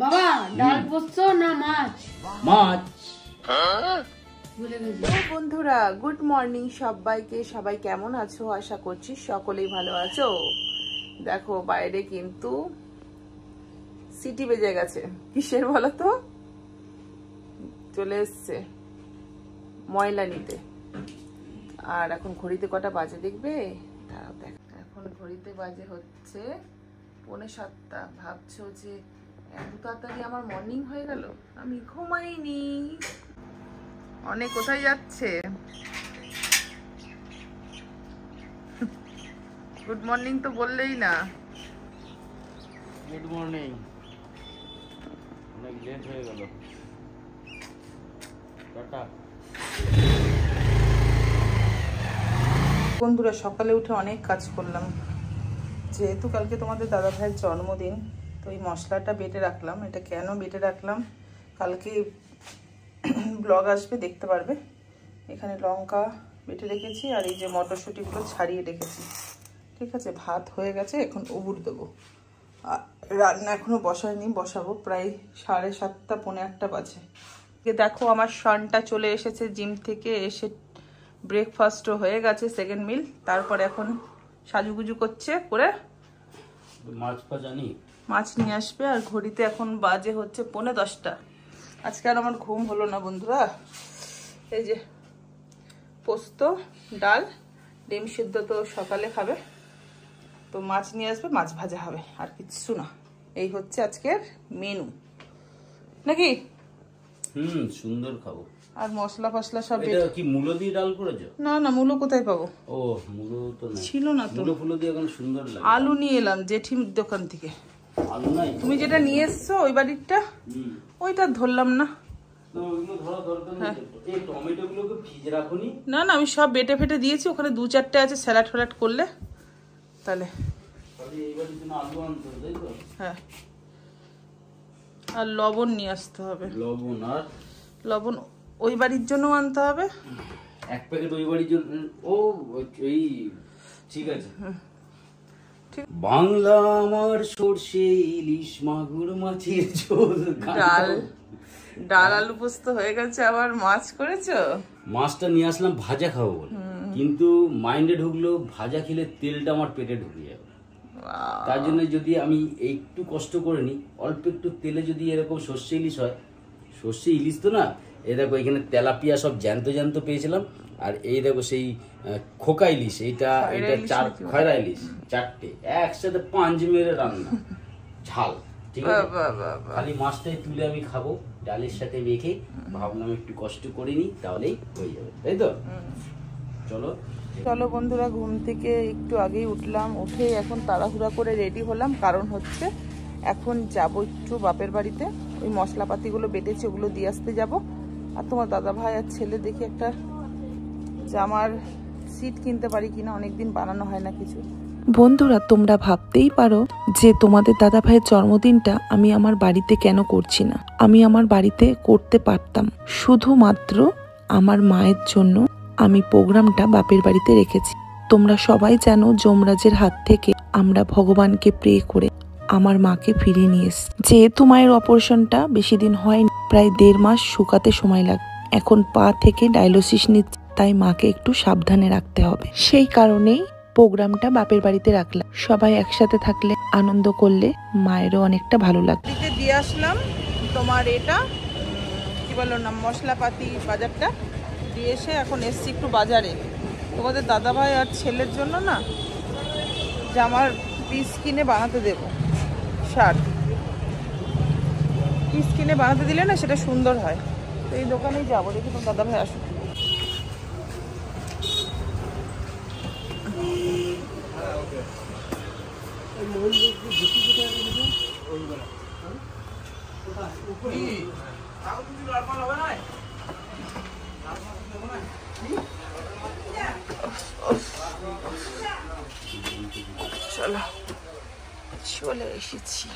বাবা ডাল পোস্ত না মাছ? মাছ। বন্ধুরা গুড মর্নিং সবাইকে। সবাই কেমন আছো? আশা করছি সকলেই ভালো আছো। দেখো বাইরে কিন্তু সিটি বেজে গেছে। কিসের বলো তো? চলে এসছে ময়লা নিতে। আর এখন ঘড়িতে কটা বাজে দেখবে? তারাও দেখ, এখন ঘড়িতে বাজে হচ্ছে 6:45। ভাবছো যে এত তাড়াতাড়ি আমার মর্নিং হয়ে গেল? আমি ঘুমাইনি। অনেক কোথায় যাচ্ছে? গুড মর্নিং তো বললেই না। Good morning. অনেক লেট হয়ে গেল। টাটা। বন্ধুরা সকালে উঠে অনেক কাজ করলাম। যেহেতু কালকে তোমাদের দাদা ভাইয়ের জন্মদিন, তো এই মশলাটা বেটে রাখলাম। এটা কেন বেটে রাখলাম কালকে ব্লগ আসবে, দেখতে পারবে। এখানে লঙ্কা বেটে রেখেছি আর এই যে মটরশুঁটিগুলো ছাড়িয়ে রেখেছি। ঠিক আছে, ভাত হয়ে গেছে, এখন উবুর দেবো। রান্না এখনো বসাইনি, বসাবো। প্রায় 7:30 পৌনে 1 বাজে। দেখো আমার সনটা চলে এসেছে জিম থেকে এসে, ব্রেকফাস্টও হয়ে গেছে, সেকেন্ড মিল। তারপরে এখন সাজুগুজু করছে করে মাছ নিয়ে আসবে। আর ঘড়িতে এখন বাজে হচ্ছে 9:45। আজকে আর আমার ঘুম হলো না বন্ধুরা। এই যে পোস্ত, ডাল, ডিম সিদ্ধ তো সকালে খাবে, তো মাছ নিয়ে আসবে, মাছ ভাজা হবে, আর কিচ্ছু না। এই হচ্ছে আজকের মেনু, নাকি? সুন্দর খাবো। আর মশলা ফসলা সব। এটা কি মূলো দিয়ে ডাল করেছো? না না, মূলো কোথায় পাবো? ও মূলো তো নাই, ছিল না তো। মূলো ফুলো দিয়ে এখন সুন্দর লাগে। আলু নিয়ে এলাম জেঠির দোকান থেকে। আলু নাই? তুমি যেটা নিয়ে এসছো ওই বাড়িরটা, ওইটা ধরলাম না। না না, আমি সব বেটে ফেটে দিয়েছি। ওখানে 2-4টে আছে, স্যালাড ফ্যালাড করলে তাহলে। হ্যাঁ, আর লবণ নিয়ে আসতে হবে। লবণ ওই বাড়ির জন্য আনতে হবে। 1 প্যাকেট ওই বাড়ির জন্য। ও ওই ঠিক আছে। বাংলা আমার সরষে ইলিশ মাগুর মাছের ঝোল। ডাল আলু পোস্ত হয়ে গেছে। আবার মাছ করেছো? মাছটা নিয়ে আসলাম ভাজা খাবো বলে, কিন্তু মাইন্ডে ঢুকলো ভাজা খেলে তেলটা আমার পেটে ঢুকে যাবে। তার জন্য যদি আমি একটু কষ্ট করে নিই, অল্প একটু তেলে যদি এরকম সর্ষে ইলিশ হয়। সর্ষে ইলিশ তো না, এই দেখো এখানে তেলাপিয়া সব জ্যান্ত জ্যান্ত পেয়েছিলাম। আর এই দেখো সেই খোকা ইলিশ, এটা খয়রা ইলিশ, 4টে একসাথে 5 মেরে রান্না, ঝাল। ঠিক আছে, খালি মাছটাই তুলে আমি খাবো ডালের সাথে মেখে। ভাবলাম একটু কষ্ট করে নিই, তাহলেই হয়ে যাবে, তাই তো? চলো বন্ধুরা, ঘুম থেকে একটু আগেই উঠলাম। উঠে এখন তাড়াহুড়া করে রেডি হলাম, কারণ হচ্ছে এখন যাব একটু বাপের বাড়িতে। ওই মশলাপাতিগুলো বেটেছে, ওগুলো দিয়ে আসতে যাবো। আর তোমার দাদা ভাই আর ছেলে দেখি একটা জামার সিট কিনতে পারি কিনা, অনেকদিন বানানো হয় না কিছু। বন্ধুরা তোমরা ভাবতেই পারো যে তোমাদের দাদা ভাইয়ের জন্মদিনটা আমি আমার বাড়িতে কেন করছি না। আমি আমার বাড়িতে করতে পারতাম, শুধুমাত্র আমার মায়ের জন্য আমি প্রোগ্রামটা বাপের বাড়িতে রেখেছি। তোমরা সবাই জানো যমরাজের হাত থেকে আমরা ভগবানকে প্রে করে আমার মাকে ফিরিয়ে নিয়ে এসেছি। যেহেতু মায়ের অপারেশনটা বেশি দিন হয়নি, প্রায় 1.5 মাস শুকাতে সময় লাগে। এখন পা থেকে ডায়ালিসিস নিচ্ছে, তাই মাকে একটু সাবধানে রাখতে হবে। সেই কারণেই প্রোগ্রামটা বাপের বাড়িতে রাখলাম। সবাই একসাথে থাকলে, আনন্দ করলে মায়েরও অনেকটা ভালো লাগবে। দিয়ে আসলাম তোমার এটা কি বলো না, মশলাপাতি বাজারটা দিয়ে এসে এখন এসছি একটু বাজারে। তোমাদের দাদা ভাই আর ছেলের জন্য না জামার পিস কিনে বানাতে দেবো। শার্ট পিস কিনে বানাতে দিলে না সেটা সুন্দর হয়। তো এই দোকানেই যাবো, দেখি তোমার দাদা ভাই আসুক। চলো চলে এসেছি।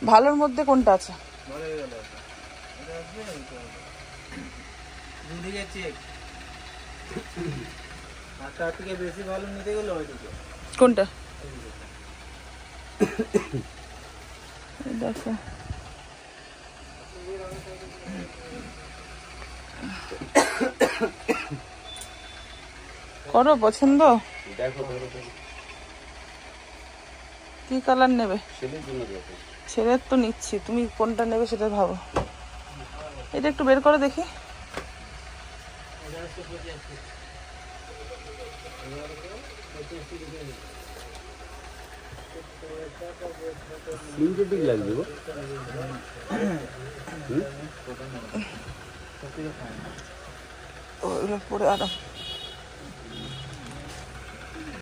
ভালোর মধ্যে কোনটা আছে? তার থেকে বেশি ভালো নিতে গেলে ওইদিকে। কোনটা? দেখো করো পছন্দ, দেখো কি কালার নেবে? ছেলের জন্য দেখো। ছেলের তো নিচ্ছি, তুমি কোনটা নেবে সেটা ভাবো। এটা একটু বের করে দেখি। সিনথেটিক লাগবে গো। ওগুলো পরে আরাম।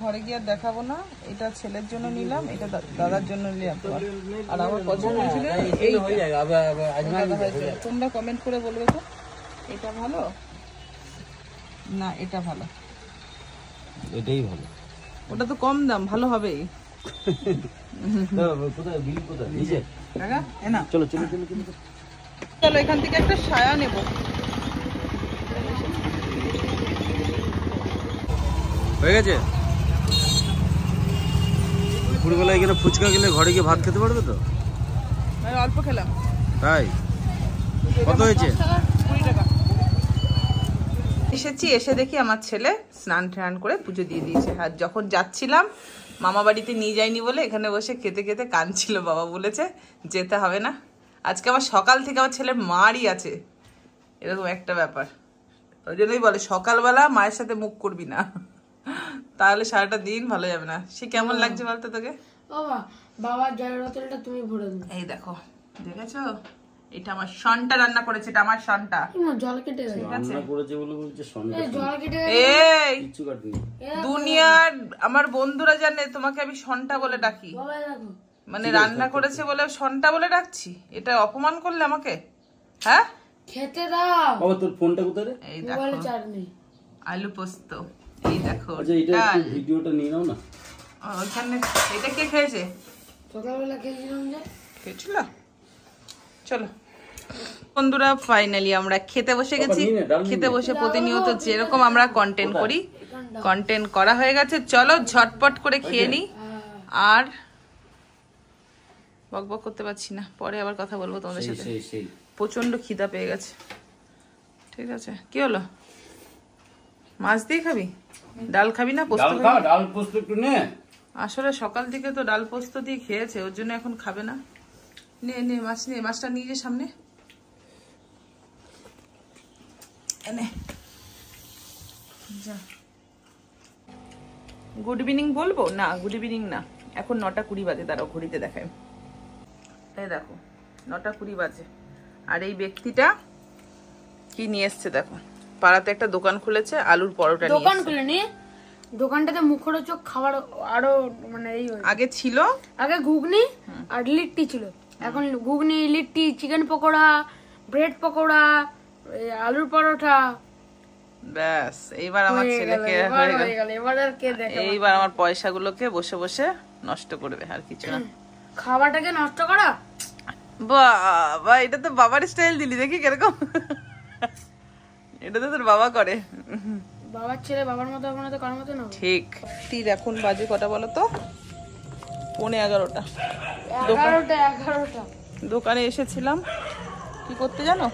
ঘরে গিয়ে আর দেখাবো না, এটা ছেলের জন্য নিলাম, এটা দাদার জন্য নিলাম। আর আমার পছন্দ ছিল তোমরা কমেন্ট করে বলবে তো এটা ভালো না এটা ভালো। এটাই ভালো। ওটা তো কম দাম, ভালো হবে। কোথায় বিল কোথায়? নিচে। চলো চলো চলো চলো চলো এখান থেকে একটা সায়া নেব। হয়ে গেছে। দুপুরবেলা এখানে ফুচকা খেলে ঘরে গিয়ে ভাত খেতে পারবে তো? আমি অল্প খেলাম। তাই কত হয়েছে? 20 টাকা। এসেছি, এসে দেখি আমার ছেলে স্নান টান করে পুজো দিয়ে দিয়েছে। আর যখন যাচ্ছিলাম মামা বাড়িতে নিয়ে যায়নি বলে এখানে বসে খেতে খেতে কাঁদছিল। বাবা বলেছে যেতে হবে না। আজকে আমার সকাল থেকে আমার ছেলের মারই আছে, এরকম একটা ব্যাপার। ওই জন্যই বলে সকালবেলা মায়ের সাথে মুখ করবি না, তাহলে সারাটা দিন ভালো যাবে না। সে কেমন লাগছে বলতো তোকে? বাবা বাবার জলের বোতলটা তুমি ভরে দাও। এই দেখো, দেখেছো? এটা আমার শনটা রান্না করেছে, এটা আমার শনটা। জল কেটে গেছে। রান্না করেছে বলে বলছে সন্ধ্যা। জল কেটে এই কিচ্ছু কাটেনি। দুনিয়ার আমার বন্ধুরা জানে তোমাকে আমি শনটা বলে ডাকি। বাবা দেখো মানে রান্না করেছে বলে শনটা বলে ডাকছি? এটা অপমান করলে আমাকে, হ্যাঁ? খেতে দাও। বাবা তোর ফোনটা কোথায় রে? এই মোবাইলে দেখো চার্জ নেই। আলু পোস্ত, এই দেখো আচ্ছা এটা ডাল। একটু ভিডিওটা নিয়ে নাও না। ওখানে এটা কে খেয়েছে? সকালবেলা খেয়েছিলাম যে। খেয়েছিল? চলো বন্ধুরা, ফাইনালি আমরা খেতে বসে গেছি। খেতে বসে প্রতিনিয়ত যেরকম আমরা কন্টেন্ট করি, কন্টেন্ট করা হয়ে গেছে। চলো ঝটপট করে খেয়ে নিই। আর বকবক করতে পারছি না, পরে আবার কথা বলবো তোমাদের সাথে। সেই প্রচন্ড খিদা পেয়ে গেছে। ঠিক আছে, কি হলো? মাছ দিয়ে খাবি? ডাল খাবি না? পোস্ত ডাল খাবি? খা, ডাল পোস্ত একটু নে। আসলে সকাল থেকে তো ডাল পোস্ত দিয়ে খেয়েছে, ওর জন্য এখন খাবে না। নে নে মাছ নে, মাছটা নিয়ে যে সামনে এনে যা। গুড ইভিনিং বলবো না, গুড ইভিনিং না, এখন 9:20 বাজে। দাঁড়াও ঘড়িতে দেখাই। এই দেখো 9:20 বাজে। আর এই ব্যক্তিটা কি নিয়ে এসছে দেখো, পাড়াতে একটা দোকান খুলেছে, আলুর পরোটা নিয়ে দোকান এসছে। খুলে নি, দোকানটাতে মুখরোচক খাবার আরো মানে এই হয়েছে। আগে ছিল আগে ঘুগনি আর লিট্টি ছিল, এখন ঘুগনি, লিট্টি, চিকেন পকোড়া, ব্রেড পকোড়া, আলুর পরোটা। ব্যাস এইবার আমার ছেলেকে হয়ে গেল। এবার আর কে দেখে? এইবার আমার পয়সাগুলোকে বসে বসে নষ্ট করবে, আর কিছু না। খাবারটাকে নষ্ট করা। বাবা এটা তো বাবার স্টাইল দিলি, দেখি কিরকম। এটা তো তোর বাবা করে। বাবার ছেলে বাবার মতো হবে না তো কার মতো না? ঠিক। ঠিক এখন বাজে কটা বলো তো? 11:15। 11টা। দোকানে এসেছিলাম কি করতে জানো?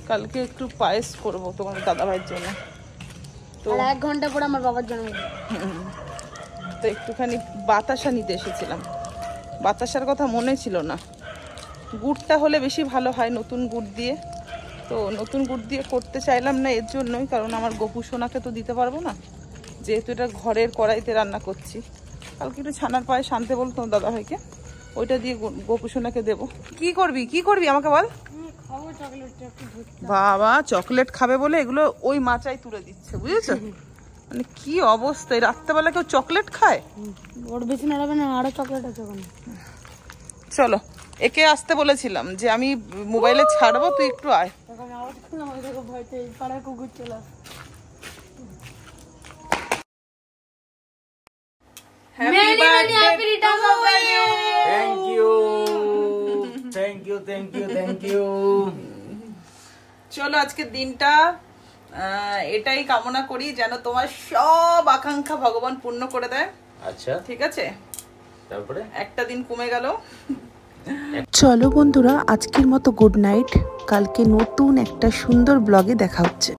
কালকে একটু পায়েস করবো তোমার দাদা ভাইয়ের জন্য। তো আর 1 ঘন্টা পরে আমার বাবার জন্মদিন। তো একটুখানি বাতাসা নিতে এসেছিলাম। বাতাসার কথা মনে ছিল না। গুড়টা হলে বেশি ভালো হয়, নতুন গুড় দিয়ে। তো নতুন গুড় দিয়ে করতে চাইলাম না এর জন্যই, কারণ আমার গপু সোনাকে তো দিতে পারবো না, যেহেতু এটা ঘরের কড়াইতে রান্না করছি। কালকে একটু ছানার পায়েস আনতে বলতো দাদা ভাইকে, ওইটা দিয়ে গপু সোনাকে দেবো। কি করবি কি করবি আমাকে বল। বাবা চকলেট খাবে বলে এগুলো ওই মাচায় তুলে দিচ্ছে, বুঝেছো? মানে কি অবস্থা, এই রাত্রেবেলা কেউ চকলেট খায়? ওর বেশি নাড়াবে না, আরো চকলেট আছে ওখানে। চলো একে আসতে বলেছিলাম যে আমি মোবাইলে ছাড়বো, তুই একটু আয়। তখন আওয়াজ শুনলাম, ওই দেখো ভয়তে পাড়ার কুকুর চলে আসে। Happy birthday to you. Thank you. চলো আজকে দিনটা এটাই কামনা করি যেন তোমার সব আকাঙ্ক্ষা ভগবান পূর্ণ করে দেয়। আচ্ছা, ঠিক আছে, তারপরে একটা দিন কমে গেল। চলো বন্ধুরা, আজকের মতো গুড নাইট। কালকে নতুন একটা সুন্দর ব্লগে দেখা হচ্ছে।